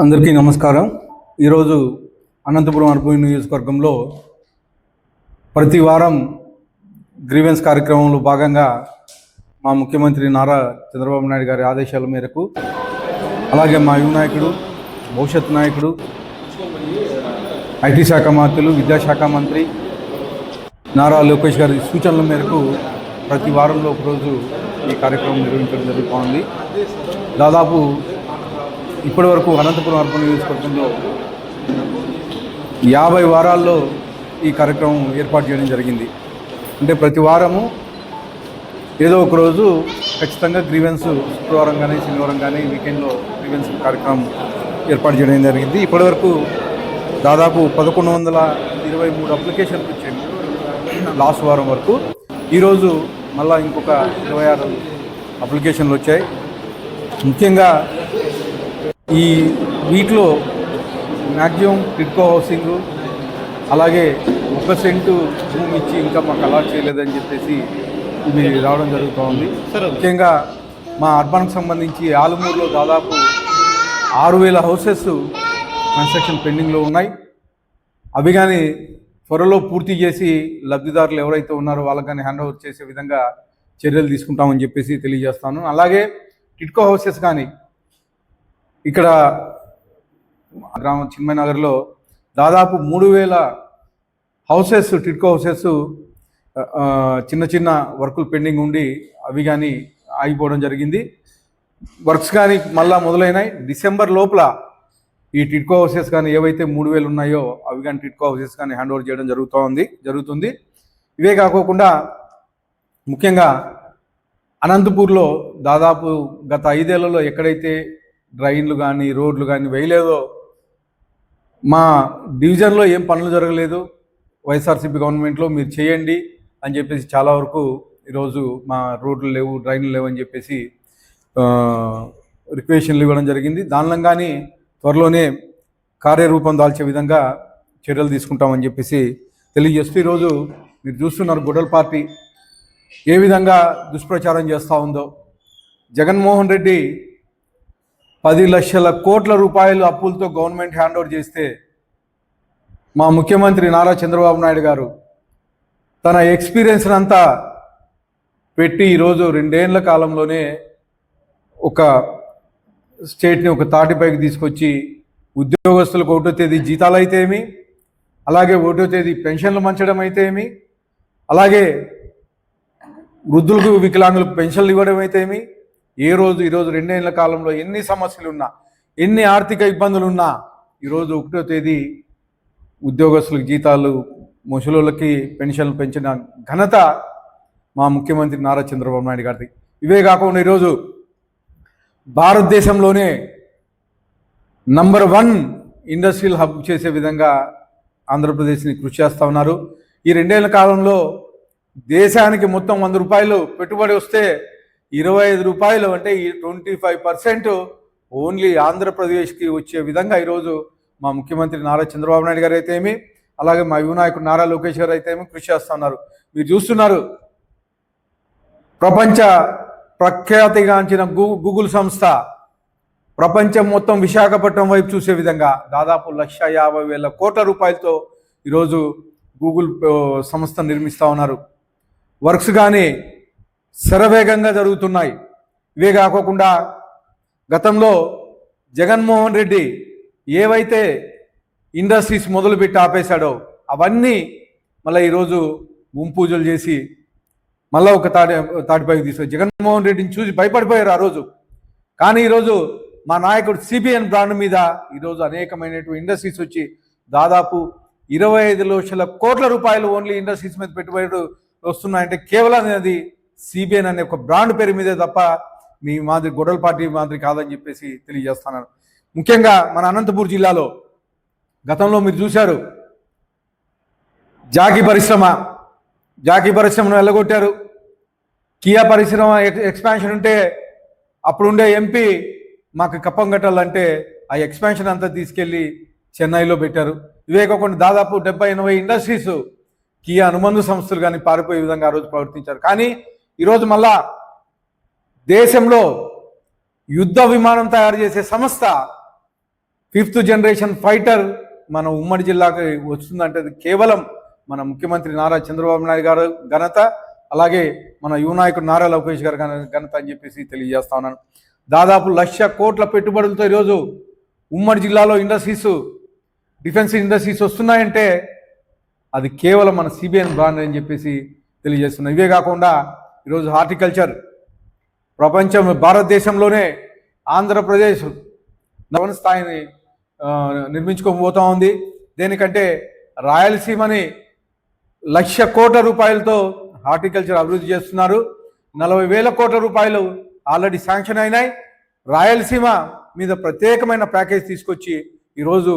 అందరికీ నమస్కారం. ఈరోజు అనంతపురం అర్బన్ నియోజకవర్గంలో ప్రతి వారం గ్రీవెన్స్ కార్యక్రమంలో భాగంగా మా ముఖ్యమంత్రి నారా చంద్రబాబు నాయుడు గారి ఆదేశాల మేరకు, అలాగే మా యువ నాయకుడు, భవిష్యత్ నాయకుడు, ఐటీ శాఖ మంత్రులు, విద్యాశాఖ మంత్రి నారా లోకేష్ గారి సూచనల మేరకు ప్రతి వారంలో ఒకరోజు ఈ కార్యక్రమం నిర్వహించడం జరుగుతోంది. దాదాపు ఇప్పటి వరకు అనంతపురం అర్బన్ నియోజకవర్గంలో 50 వారాల్లో ఈ కార్యక్రమం ఏర్పాటు చేయడం జరిగింది. అంటే ప్రతి వారము ఏదో ఒక రోజు ఖచ్చితంగా గ్రీవెన్స్, శుక్రవారం కానీ శనివారం కానీ వీకెండ్లో గ్రీవెన్స్ కార్యక్రమం ఏర్పాటు చేయడం జరిగింది. ఇప్పటి వరకు దాదాపు 1123 అప్లికేషన్లు వచ్చాయి లాస్ట్ వారం వరకు. ఈరోజు మళ్ళీ ఇంకొక 26 అప్లికేషన్లు వచ్చాయి. ముఖ్యంగా ఈ వీటిలో మ్యాక్సిమం టిడ్కో హౌసింగ్, అలాగే 1 సెంటు భూమి ఇచ్చి ఇంకా మాకు అలాట్ చేయలేదని చెప్పేసి ఇది రావడం జరుగుతోంది. ముఖ్యంగా మా అర్బన్కి సంబంధించి ఆలమూరులో దాదాపు 6000 హౌసెస్ కన్స్ట్రక్షన్ పెండింగ్లో ఉన్నాయి. అవి కానీ త్వరలో పూర్తి చేసి లబ్ధిదారులు ఎవరైతే ఉన్నారో వాళ్ళకి కానీ హ్యాండ్ ఓవర్ చేసే విధంగా చర్యలు తీసుకుంటామని చెప్పేసి తెలియజేస్తాను. అలాగే టిడ్కో హౌసెస్ కానీ ఇక్కడ గ్రామం చిన్మయనగర్లో దాదాపు 3000 హౌసెస్, టిడ్కో హౌసెస్ చిన్న చిన్న వర్కులు పెండింగ్ ఉండి అవి కానీ ఆగిపోవడం జరిగింది. వర్క్స్ కానీ మళ్ళా మొదలైనాయి. డిసెంబర్ లోపల ఈ టిడ్కో హౌసెస్ కానీ ఏవైతే 3000 ఉన్నాయో అవి కానీ టిడ్కో హౌసెస్ కానీ హ్యాండ్ ఓవర్ చేయడం జరుగుతుంది. ఇవే కాకోకుండా ముఖ్యంగా అనంతపూర్లో దాదాపు గత 5 ఏళ్లలో ఎక్కడైతే డ్రైన్లు కానీ రోడ్లు కానీ వేయలేదో, మా డివిజన్లో ఏం పనులు జరగలేదు, వైఎస్ఆర్సీపీ గవర్నమెంట్లో మీరు చేయండి అని చెప్పేసి చాలా వరకు ఈరోజు మా రోడ్లు లేవు, డ్రైన్లు లేవు అని చెప్పేసి రిక్వెషన్లు ఇవ్వడం జరిగింది. దానిలో కానీ త్వరలోనే కార్యరూపం దాల్చే విధంగా చర్యలు తీసుకుంటామని చెప్పేసి తెలియజేస్తూ, ఈరోజు మీరు చూస్తున్నారు గొడవల పార్టీ ఏ విధంగా దుష్ప్రచారం చేస్తూ ఉందో. జగన్మోహన్ రెడ్డి 10 లక్షల కోట్ల రూపాయలు అప్పులతో గవర్నమెంట్ హ్యాండ్ ఓవర్ చేస్తే మా ముఖ్యమంత్రి నారా చంద్రబాబు నాయుడు గారు తన ఎక్స్పీరియన్స్ అంతా పెట్టి ఈరోజు 2 ఏళ్ల కాలంలోనే ఒక స్టేట్ని ఒక తాటిపైకి తీసుకొచ్చి ఉద్యోగస్తులకు 1వ తేదీ జీతాలు అయితే ఏమి, అలాగే 1వ తేదీ పెన్షన్లు మంచడం అయితే ఏమి, అలాగే వృద్ధులకు, వికలాంగులకు పెన్షన్లు ఇవ్వడం అయితే ఏమి, ఈరోజు 2 ఏళ్ల కాలంలో ఎన్ని సమస్యలు ఉన్నా, ఎన్ని ఆర్థిక ఇబ్బందులు ఉన్నా ఈరోజు 1వ తేదీ ఉద్యోగస్తులకు జీతాలు, ముసలోళ్ళకి పెన్షన్లు పెంచిన ఘనత మా ముఖ్యమంత్రి నారా చంద్రబాబు నాయుడు గారిది. ఇవే కాకుండా ఈరోజు భారతదేశంలోనే నంబర్ 1 ఇండస్ట్రియల్ హబ్ చేసే విధంగా ఆంధ్రప్రదేశ్ని కృషి చేస్తూ ఉన్నారు. ఈ 2 ఏళ్ల కాలంలో దేశానికి మొత్తం 100 రూపాయలు పెట్టుబడి వస్తే 25 రూపాయలు, అంటే ఈ 25% ఓన్లీ ఆంధ్రప్రదేశ్కి వచ్చే విధంగా ఈరోజు మా ముఖ్యమంత్రి నారా చంద్రబాబు నాయుడు గారు అయితే ఏమి, అలాగే మా యువ నాయకుడు నారా లోకేష్ గారు అయితే ఏమి కృషి చేస్తున్నారు. మీరు చూస్తున్నారు, ప్రపంచ ప్రఖ్యాతిగాంచిన గూగుల్ సంస్థ ప్రపంచం మొత్తం విశాఖపట్నం వైపు చూసే విధంగా దాదాపు 1,50,000 కోట్ల రూపాయలతో ఈరోజు గూగుల్ సంస్థ నిర్మిస్తూ ఉన్నారు. వర్క్స్ కానీ శరవేగంగా జరుగుతున్నాయి. ఇవే కాకోకుండా గతంలో జగన్మోహన్ రెడ్డి ఏవైతే ఇండస్ట్రీస్ మొదలుపెట్టి ఆపేశాడో అవన్నీ మళ్ళీ ఈరోజు భూమి పూజలు చేసి మళ్ళీ ఒక తాటిపైకి తీసుకొచ్చి జగన్మోహన్ రెడ్డిని చూసి భయపడిపోయారు ఆ రోజు. కానీ ఈరోజు మా నాయకుడు సిబిఎన్ బ్రాండ్ మీద ఈరోజు అనేకమైనటువంటి ఇండస్ట్రీస్ వచ్చి దాదాపు 25 లక్షల కోట్ల రూపాయలు ఓన్లీ ఇండస్ట్రీస్ మీద పెట్టుబడులు వస్తున్నాయంటే కేవలం అది సిబిఎన్ అనే ఒక బ్రాండ్ పేరు మీదే తప్ప మీ మాదిరి గొడవల పార్టీ మాదిరి కాదని చెప్పేసి తెలియజేస్తున్నాను. ముఖ్యంగా మన అనంతపూర్ జిల్లాలో గతంలో మీరు చూశారు, జాకీ పరిశ్రమను వెళ్ళగొట్టారు. కియా పరిశ్రమ ఎక్స్పాన్షన్ ఉంటే అప్పుడుండే ఎంపీ మాకు కప్పం కట్టాలంటే ఆ ఎక్స్పాన్షన్ అంతా తీసుకెళ్ళి చెన్నైలో పెట్టారు. ఇవే కాకుండా దాదాపు 70-80 ఇండస్ట్రీస్ కియా అనుబంధ సంస్థలు కానీ పారిపోయే విధంగా ఆ రోజు ప్రవర్తించారు. కానీ ఈరోజు మళ్ళా దేశంలో యుద్ధ విమానం తయారు చేసే సంస్థ 5th జనరేషన్ ఫైటర్ మన ఉమ్మడి జిల్లాకి వస్తుందంటే అది కేవలం మన ముఖ్యమంత్రి నారా చంద్రబాబు నాయుడు గారు ఘనత, అలాగే మన యువ నాయకుడు నారా లోకేష్ గారు ఘనత అని చెప్పేసి తెలియజేస్తా ఉన్నాను. దాదాపు 1,00,000 కోట్ల పెట్టుబడులతో ఈరోజు ఉమ్మడి జిల్లాలో ఇండస్ట్రీస్, డిఫెన్స్ ఇండస్ట్రీస్ వస్తున్నాయంటే అది కేవలం మన సిబిఎన్ బ్రాండ్ అని చెప్పేసి తెలియజేస్తున్నాం. ఇవే కాకుండా ఈరోజు హార్టికల్చర్ ప్రపంచం, భారతదేశంలోనే ఆంధ్రప్రదేశ్ నవన స్థాయిని నిర్మించుకోబోతా ఉంది. దేనికంటే రాయలసీమని 1,00,000 కోట్ల రూపాయలతో హార్టికల్చర్ అభివృద్ధి చేస్తున్నారు. 40,000 కోట్ల రూపాయలు ఆల్రెడీ శాంక్షన్ అయినాయి. రాయలసీమ మీద ప్రత్యేకమైన ప్యాకేజ్ తీసుకొచ్చి ఈరోజు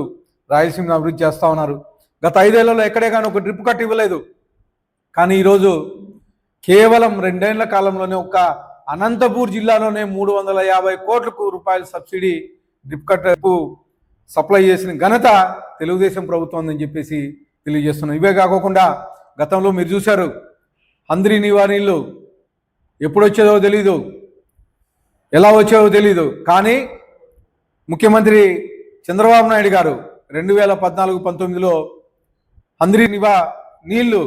రాయలసీమను అభివృద్ధి చేస్తూ ఉన్నారు. గత 5 ఏళ్లలో ఎక్కడే కానీ ఒక డ్రిప్ కట్ ఇవ్వలేదు. కానీ ఈరోజు కేవలం 2 ఏళ్ల కాలంలోనే ఒక అనంతపూర్ జిల్లాలోనే 350 కోట్ల రూపాయల సబ్సిడీ డ్రిప్ కట్ సప్లై చేసిన ఘనత తెలుగుదేశం ప్రభుత్వం అని చెప్పేసి తెలియజేస్తున్నాం. ఇవే కాకుండా గతంలో మీరు చూశారు, హంద్రీ నివారణలు ఎప్పుడు వచ్చేదో తెలీదు, ఎలా వచ్చేదో తెలీదు. కానీ ముఖ్యమంత్రి చంద్రబాబు నాయుడు గారు 2014-19లో హంద్రీ నీళ్లు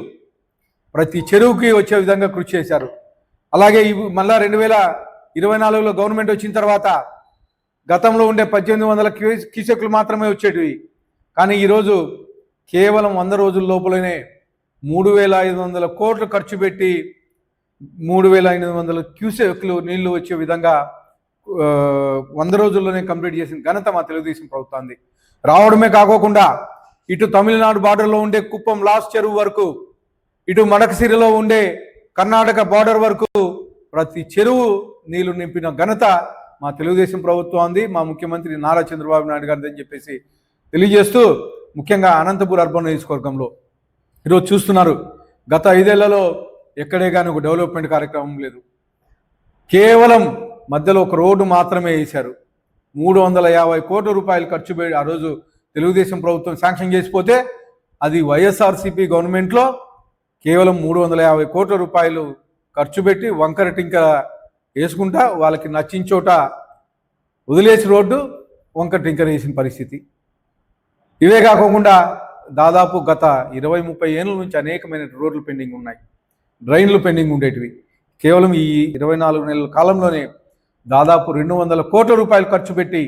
ప్రతి చెరువుకి వచ్చే విధంగా కృషి చేశారు. అలాగే మళ్ళా 2024లో గవర్నమెంట్ వచ్చిన తర్వాత గతంలో ఉండే 1,800 క్యూసెక్లు మాత్రమే వచ్చేటివి. కానీ ఈరోజు కేవలం 100 రోజుల లోపలనే 3,500 కోట్లు ఖర్చు పెట్టి 3,500 క్యూసెక్లు నీళ్లు వచ్చే విధంగా 100 రోజుల్లోనే కంప్లీట్ చేసిన ఘనత మా తెలుగుదేశం ప్రభుత్వాన్ని. రావడమే కాకోకుండా ఇటు తమిళనాడు బార్డర్లో ఉండే కుప్పం లాస్ట్ చెరువు వరకు, ఇటు మడకసిరిలో ఉండే కర్ణాటక బార్డర్ వరకు ప్రతి చెరువు నీళ్లు నింపిన ఘనత మా తెలుగుదేశం ప్రభుత్వం, మా ముఖ్యమంత్రి నారా చంద్రబాబు నాయుడు గారిది అని చెప్పేసి తెలియజేస్తూ, ముఖ్యంగా అనంతపూర్ అర్బన్ నియోజకవర్గంలో ఈరోజు చూస్తున్నారు, గత 5 ఏళ్లలో ఎక్కడే కానీ ఒక డెవలప్మెంట్ కార్యక్రమం లేదు. కేవలం మధ్యలో ఒక రోడ్డు మాత్రమే వేశారు. 350 కోట్ల రూపాయలు ఖర్చు పెట్టి ఆ రోజు తెలుగుదేశం ప్రభుత్వం శాంక్షన్ చేసిపోతే అది వైఎస్ఆర్సీపీ గవర్నమెంట్లో కేవలం 350 కోట్ల రూపాయలు ఖర్చు పెట్టి వంకర టింకర వేసుకుంటా వాళ్ళకి నచ్చిన చోట వదిలేసి రోడ్డు వంకర టింకర వేసిన పరిస్థితి. ఇవే కాకుండా దాదాపు గత 20-30 ఏళ్ళ నుంచి అనేకమైన రోడ్లు పెండింగ్ ఉన్నాయి, డ్రైన్లు పెండింగ్ ఉండేటివి. కేవలం ఈ 24 నెలల కాలంలోనే దాదాపు 200 కోట్ల రూపాయలు ఖర్చు పెట్టి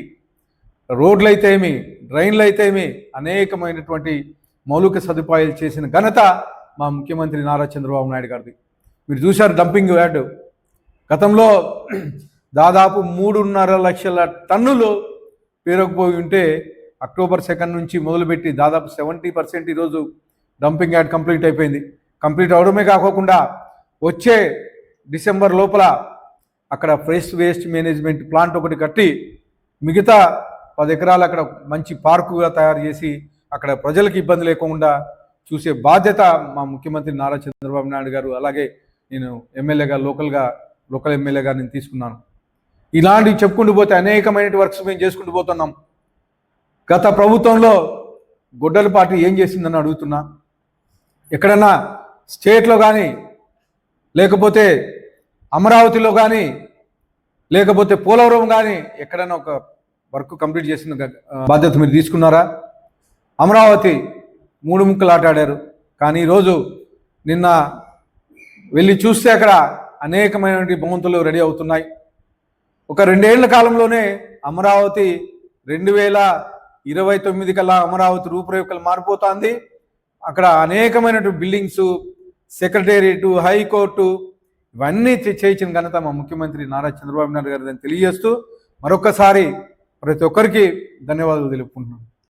రోడ్లు అయితే ఏమి, డ్రైన్లు అయితే ఏమి, అనేకమైనటువంటి మౌలిక సదుపాయాలు చేసిన ఘనత మా ముఖ్యమంత్రి నారా చంద్రబాబు నాయుడు గారిది. మీరు చూశారు డంపింగ్ యార్డ్, గతంలో దాదాపు 3.5 లక్షల టన్నులు పేరుకుపోయి ఉంటే అక్టోబర్ 2 నుంచి మొదలుపెట్టి దాదాపు 70% ఈరోజు డంపింగ్ యార్డ్ కంప్లీట్ అయిపోయింది. కంప్లీట్ అవడమే కాకుండా వచ్చే డిసెంబర్ లోపల అక్కడ ఫ్రెష్ వేస్ట్ మేనేజ్మెంట్ ప్లాంట్ ఒకటి కట్టి మిగతా 10 ఎకరాలు అక్కడ మంచి పార్కుగా తయారు చేసి అక్కడ ప్రజలకు ఇబ్బంది లేకుండా చూసే బాధ్యత మా ముఖ్యమంత్రి నారా చంద్రబాబు నాయుడు గారు, అలాగే నేను ఎమ్మెల్యేగా లోకల్ ఎమ్మెల్యేగా నేను తీసుకున్నాను. ఇలాంటివి చెప్పుకుంటూ పోతే అనేకమైన వర్క్స్ మేము చేసుకుంటూ పోతున్నాం. గత ప్రభుత్వంలో గొడ్డల పార్టీ ఏం చేసిందని అడుగుతున్నా. ఎక్కడన్నా స్టేట్లో కానీ, లేకపోతే అమరావతిలో కానీ, లేకపోతే పోలవరం కానీ ఎక్కడైనా ఒక వర్క్ కంప్లీట్ చేసిన బాధ్యత మీరు తీసుకున్నారా? అమరావతి 3 ముక్కలు ఆటాడారు. కానీ ఈరోజు నిన్న వెళ్ళి చూస్తే అక్కడ అనేకమైనటువంటి భవంతులు రెడీ అవుతున్నాయి. ఒక 2 ఏళ్ల కాలంలోనే అమరావతి 2029 కల్లా అమరావతి రూపురేఖలు మారిపోతుంది. అక్కడ అనేకమైనటువంటి బిల్డింగ్స్, సెక్రటేరియట్, హైకోర్టు ఇవన్నీ చేయించిన ఘనత మా ముఖ్యమంత్రి నారా చంద్రబాబు నాయుడు గారు అని తెలియజేస్తూ మరొకసారి ప్రతి ఒక్కరికి ధన్యవాదాలు తెలుపుకుంటున్నాను.